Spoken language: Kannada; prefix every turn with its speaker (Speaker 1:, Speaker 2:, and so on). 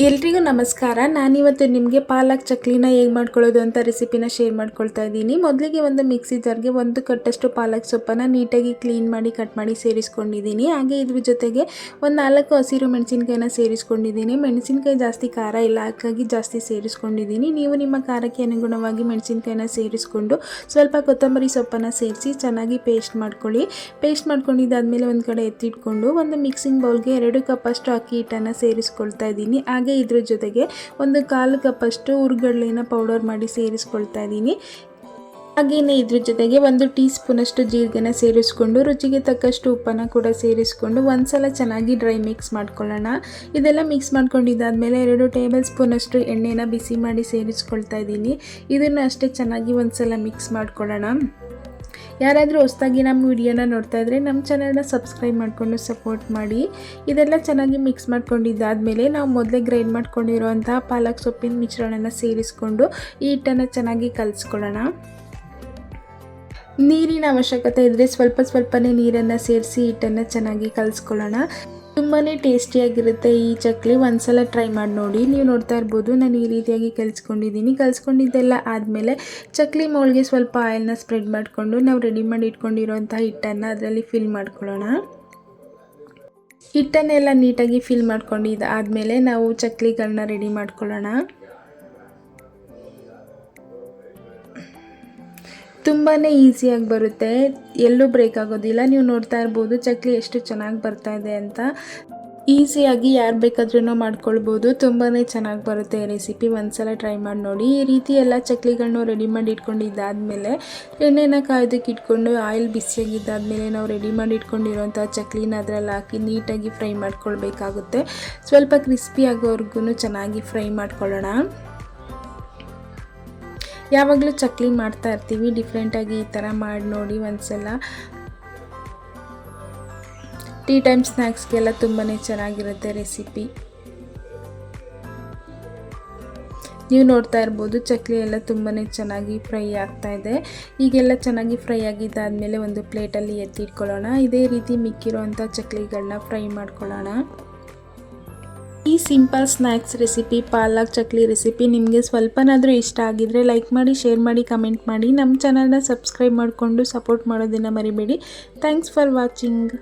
Speaker 1: ಎಲ್ರಿಗೂ ನಮಸ್ಕಾರ. ನಾನಿವತ್ತು ನಿಮಗೆ ಪಾಲಕ್ ಚಕ್ಲಿನ ಹೇಗೆ ಮಾಡ್ಕೊಳ್ಳೋದು ಅಂತ ರೆಸಿಪಿನ ಶೇರ್ ಮಾಡ್ಕೊಳ್ತಾ ಇದ್ದೀನಿ. ಮೊದಲಿಗೆ ಒಂದು ಮಿಕ್ಸಿ ಜಾರ್ಗೆ 1 ಕಟ್ಟಷ್ಟು ಪಾಲಕ್ ಸೊಪ್ಪನ್ನು ನೀಟಾಗಿ ಕ್ಲೀನ್ ಮಾಡಿ ಕಟ್ ಮಾಡಿ ಸೇರಿಸ್ಕೊಂಡಿದ್ದೀನಿ. ಹಾಗೆ ಇದ್ರ ಜೊತೆಗೆ ಒಂದು 4 ಹಸಿರು ಮೆಣಸಿನ್ಕಾಯಿನ ಸೇರಿಸ್ಕೊಂಡಿದ್ದೀನಿ. ಮೆಣಸಿನ್ಕಾಯಿ ಜಾಸ್ತಿ ಖಾರ ಇಲ್ಲ, ಹಾಗಾಗಿ ಜಾಸ್ತಿ ಸೇರಿಸ್ಕೊಂಡಿದ್ದೀನಿ. ನೀವು ನಿಮ್ಮ ಖಾರಕ್ಕೆ ಅನುಗುಣವಾಗಿ ಮೆಣಸಿನ್ಕಾಯಿನ ಸೇರಿಸ್ಕೊಂಡು ಸ್ವಲ್ಪ ಕೊತ್ತಂಬರಿ ಸೊಪ್ಪನ್ನು ಸೇರಿಸಿ ಚೆನ್ನಾಗಿ ಪೇಸ್ಟ್ ಮಾಡ್ಕೊಳ್ಳಿ. ಪೇಸ್ಟ್ ಮಾಡ್ಕೊಂಡಿದ್ದಾದಮೇಲೆ ಒಂದು ಕಡೆ ಎತ್ತಿಟ್ಕೊಂಡು ಒಂದು ಮಿಕ್ಸಿಂಗ್ ಬೌಲ್ಗೆ 2 ಕಪ್ಪಷ್ಟು ಅಕ್ಕಿ ಹಿಟ್ಟನ್ನು ಸೇರಿಸ್ಕೊಳ್ತಾ ಇದ್ದೀನಿ. ಹಾಗೆ ಇದ್ರ ಜೊತೆಗೆ ಒಂದು 1/4 ಕಪ್ಪಷ್ಟು ಹುರ್ಗಡ್ಲೆನ ಪೌಡರ್ ಮಾಡಿ ಸೇರಿಸ್ಕೊಳ್ತಾ ಇದ್ದೀನಿ. ಹಾಗೆಯೇ ಇದ್ರ ಜೊತೆಗೆ 1 ಟೀ ಸ್ಪೂನಷ್ಟು ಜೀರಿಗೆನ ಸೇರಿಸ್ಕೊಂಡು ರುಚಿಗೆ ತಕ್ಕಷ್ಟು ಉಪ್ಪನ್ನು ಕೂಡ ಸೇರಿಸ್ಕೊಂಡು ಒಂದ್ಸಲ ಚೆನ್ನಾಗಿ ಡ್ರೈ ಮಿಕ್ಸ್ ಮಾಡ್ಕೊಳ್ಳೋಣ. ಇದೆಲ್ಲ ಮಿಕ್ಸ್ ಮಾಡ್ಕೊಂಡಿದ್ದಾದಮೇಲೆ 2 ಟೇಬಲ್ ಸ್ಪೂನಷ್ಟು ಎಣ್ಣೆನ ಬಿಸಿ ಮಾಡಿ ಸೇರಿಸ್ಕೊಳ್ತಾ ಇದ್ದೀನಿ. ಇದನ್ನು ಅಷ್ಟೇ ಚೆನ್ನಾಗಿ ಒಂದ್ಸಲ ಮಿಕ್ಸ್ ಮಾಡ್ಕೊಳ್ಳೋಣ. ಯಾರಾದರೂ ಹೊಸದಾಗಿ ನಮ್ಮ ವಿಡಿಯೋನ ನೋಡ್ತಾ ಇದ್ದರೆ ನಮ್ಮ ಚಾನಲ್ನ ಸಬ್ಸ್ಕ್ರೈಬ್ ಮಾಡಿಕೊಂಡು ಸಪೋರ್ಟ್ ಮಾಡಿ. ಇದೆಲ್ಲ ಚೆನ್ನಾಗಿ ಮಿಕ್ಸ್ ಮಾಡ್ಕೊಂಡಿದ್ದಾದಮೇಲೆ ನಾವು ಮೊದಲೇ ಗ್ರೈಂಡ್ ಮಾಡ್ಕೊಂಡಿರೋಂತಹ ಪಾಲಕ್ ಸೊಪ್ಪಿನ ಮಿಶ್ರಣನ ಸೇರಿಸ್ಕೊಂಡು ಈ ಹಿಟ್ಟನ್ನು ಚೆನ್ನಾಗಿ ಕಲಿಸ್ಕೊಳ್ಳೋಣ. ನೀರಿನ ಅವಶ್ಯಕತೆ ಇದ್ದರೆ ಸ್ವಲ್ಪನೇ ನೀರನ್ನು ಸೇರಿಸಿ ಹಿಟ್ಟನ್ನು ಚೆನ್ನಾಗಿ ಕಲಿಸ್ಕೊಳ್ಳೋಣ. ತುಂಬಾ ಟೇಸ್ಟಿಯಾಗಿರುತ್ತೆ ಈ ಚಕ್ಲಿ. ಒಂದ್ಸಲ ಟ್ರೈ ಮಾಡಿ ನೋಡಿ. ನೀವು ನೋಡ್ತಾ ಇರ್ಬೋದು ನಾನು ಈ ರೀತಿಯಾಗಿ ಕಲಿಸ್ಕೊಂಡಿದ್ದೀನಿ. ಕಲಿಸ್ಕೊಂಡಿದ್ದೆಲ್ಲ ಆದಮೇಲೆ ಚಕ್ಲಿ ಮೌಲ್ಗೆ ಸ್ವಲ್ಪ ಆಯಿಲ್ನ ಸ್ಪ್ರೆಡ್ ಮಾಡಿಕೊಂಡು ನಾವು ರೆಡಿ ಮಾಡಿ ಇಟ್ಕೊಂಡಿರೋಂಥ ಹಿಟ್ಟನ್ನು ಅದರಲ್ಲಿ ಫಿಲ್ ಮಾಡ್ಕೊಳ್ಳೋಣ. ಹಿಟ್ಟನ್ನೆಲ್ಲ ನೀಟಾಗಿ ಫಿಲ್ ಮಾಡ್ಕೊಂಡಿದ್ದು ಆದಮೇಲೆ ನಾವು ಚಕ್ಲಿಗಳನ್ನ ರೆಡಿ ಮಾಡ್ಕೊಳ್ಳೋಣ. ತುಂಬಾ ಈಸಿಯಾಗಿ ಬರುತ್ತೆ, ಎಲ್ಲೂ ಬ್ರೇಕ್ ಆಗೋದಿಲ್ಲ. ನೀವು ನೋಡ್ತಾ ಇರ್ಬೋದು ಚಕ್ಲಿ ಎಷ್ಟು ಚೆನ್ನಾಗಿ ಬರ್ತಾ ಇದೆ ಅಂತ. ಈಸಿಯಾಗಿ ಯಾರು ಬೇಕಾದ್ರೂ ಮಾಡ್ಕೊಳ್ಬೋದು. ತುಂಬಾ ಚೆನ್ನಾಗಿ ಬರುತ್ತೆ ಈ ರೆಸಿಪಿ. ಒಂದ್ಸಲ ಟ್ರೈ ಮಾಡಿ ನೋಡಿ. ಈ ರೀತಿ ಎಲ್ಲ ಚಕ್ಲಿಗಳನ್ನೂ ರೆಡಿ ಮಾಡಿ ಇಟ್ಕೊಂಡಿದ್ದಾದಮೇಲೆ ಎಣ್ಣೆನ ಕಾಯೋದಕ್ಕೆ ಇಟ್ಕೊಂಡು ಆಯಿಲ್ ಬಿಸಿಯಾಗಿದ್ದಾದಮೇಲೆ ನಾವು ರೆಡಿ ಮಾಡಿ ಇಟ್ಕೊಂಡಿರೋಂಥ ಚಕ್ಲಿನ ಅದರಲ್ಲಿ ಹಾಕಿ ನೀಟಾಗಿ ಫ್ರೈ ಮಾಡ್ಕೊಳ್ಬೇಕಾಗುತ್ತೆ. ಸ್ವಲ್ಪ ಕ್ರಿಸ್ಪಿ ಆಗೋವರೆಗೂ ಚೆನ್ನಾಗಿ ಫ್ರೈ ಮಾಡ್ಕೊಳ್ಳೋಣ. ಯಾವಾಗಲೂ ಚಕ್ಲಿ ಮಾಡ್ತಾ ಇರ್ತೀವಿ, ಡಿಫ್ರೆಂಟಾಗಿ ಈ ಥರ ಮಾಡಿ ನೋಡಿ ಒಂದ್ಸಲ. ಟೀ ಟೈಮ್ ಸ್ನ್ಯಾಕ್ಸ್ಗೆಲ್ಲ ತುಂಬಾ ಚೆನ್ನಾಗಿರುತ್ತೆ ರೆಸಿಪಿ. ನೀವು ನೋಡ್ತಾ ಇರ್ಬೋದು ಚಕ್ಲಿ ಎಲ್ಲ ತುಂಬಾ ಚೆನ್ನಾಗಿ ಫ್ರೈ ಆಗ್ತಾ ಇದೆ. ಈಗೆಲ್ಲ ಚೆನ್ನಾಗಿ ಫ್ರೈ ಆಗಿದ್ದಾದಮೇಲೆ ಒಂದು ಪ್ಲೇಟಲ್ಲಿ ಎತ್ತಿಟ್ಕೊಳ್ಳೋಣ. ಇದೇ ರೀತಿ ಮಿಕ್ಕಿರೋಂಥ ಚಕ್ಲಿಗಳನ್ನ ಫ್ರೈ ಮಾಡ್ಕೊಳ್ಳೋಣ. ಈ ಸಿಂಪಲ್ ಸ್ನ್ಯಾಕ್ಸ್ ರೆಸಿಪಿ ಪಾಲಕ್ ಚಕ್ಲಿ ರೆಸಿಪಿ ನಿಮಗೆ ಸ್ವಲ್ಪನಾದರೂ ಇಷ್ಟ ಆಗಿದ್ರೆ ಲೈಕ್ ಮಾಡಿ, ಶೇರ್ ಮಾಡಿ, ಕಮೆಂಟ್ ಮಾಡಿ. ನಮ್ಮ ಚಾನಲ್ನ ಸಬ್ಸ್ಕ್ರೈಬ್ ಮಾಡಿಕೊಂಡು ಸಪೋರ್ಟ್ ಮಾಡೋದನ್ನು ಮರಿಬೇಡಿ. Thanks for watching.